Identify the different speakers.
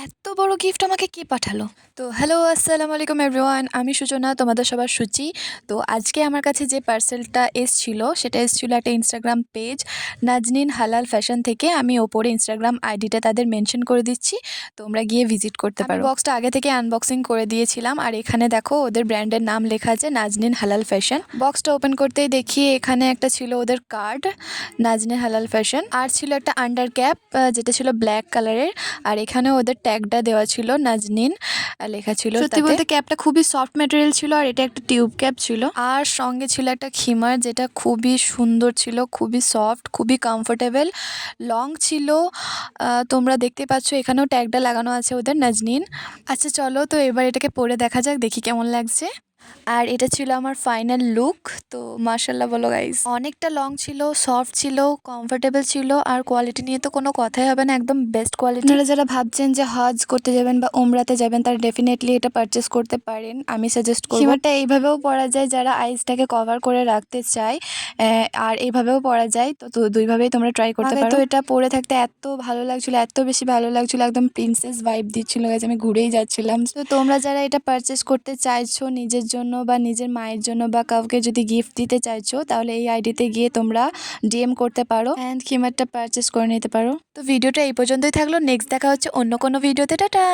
Speaker 1: এত বড় গিফট আমাকে কে পাঠালো? তো হ্যালো, আসসালামু আলাইকুম এভরিওয়ান। আমি সূচনা, তোমাদের সবার সূচি। তো আজকে আমার কাছে যে পার্সেলটা এসছিল সেটা এসছিল একটা ইনস্টাগ্রাম পেজ নাজনীন হালাল ফ্যাশন থেকে। আমি ওপরে ইনস্টাগ্রাম আইডিটা তাদের মেনশন করে দিচ্ছি, তোমরা গিয়ে ভিজিট করতে পারো। বক্সটা আগে থেকে আনবক্সিং করে দিয়েছিলাম, আর এখানে দেখো ওদের ব্র্যান্ডের নাম লেখা আছে নাজনীন হালাল ফ্যাশন। বক্সটা ওপেন করতেই দেখি এখানে একটা ছিল ওদের কার্ড নাজনীন হালাল ফ্যাশন, আর ছিল একটা আন্ডার ক্যাপ যেটা ছিল ব্ল্যাক কালারের, আর এখানে ওদের ট্যাগটা দেওয়া ছিল নাজনীন লেখা ছিল। সত্যি বলতে ক্যাপটা খুবই সফট ম্যাটেরিয়াল ছিল, আর এটা একটা টিউব ক্যাপ ছিল, আর সঙ্গে ছিল একটা খিমার যেটা খুবই সুন্দর ছিল, খুবই সফট, খুবই কমফোর্টেবল, লং ছিল। তোমরা দেখতে পাচ্ছ এখানেও ট্যাগটা লাগানো আছে ওদের নাজনীন। আচ্ছা চলো তো এবার এটাকে পরে দেখা যাক, দেখি কেমন লাগছে। আর এটা ছিল আমার ফাইনাল লুক। তো মাশাল্লাহ বলো গাইস, অনেকটা লং ছিল, সফট ছিল, কমফোর্টেবল ছিল, আর কোয়ালিটি নিয়ে তো কোনো কথাই হবে না, একদম বেস্ট কোয়ালিটি। আপনারা যারা ভাবছেন যে হজ করতে যাবেন বা উমরাতে যাবেন তারা ডেফিনেটলি এটা পারচেস করতে পারেন, আমি সাজেস্ট করব। খিমারটা এইভাবেও পরা যায় যারা আইসটাকে কভার করে রাখতে চায়, আর এইভাবেও পরা যায়। তো দুইভাবেই তোমরা ট্রাই করতে পারো। তো এটা পরে থাকতে এত ভালো লাগছিল, এত বেশি ভালো লাগছিল, একদম প্রিন্সেস ভাইব দিচ্ছিল গাইস, আমি ঘুরেই যাচ্ছিলাম। তো তোমরা যারা এটা পারচেস করতে চাইছো নিজের জন্য বা নিজের মায়ের জন্য বা কাউকে যদি গিফট দিতে চাইছো, তাহলে এই আইডিতে গিয়ে তোমরা ডিএম করতে পারো অ্যান্ড খিমারটা পারচেস করে নিতে পারো। তো ভিডিওটা এই পর্যন্তই থাকলো, নেক্সট দেখা হচ্ছে অন্য কোনো ভিডিওতে। টাটা।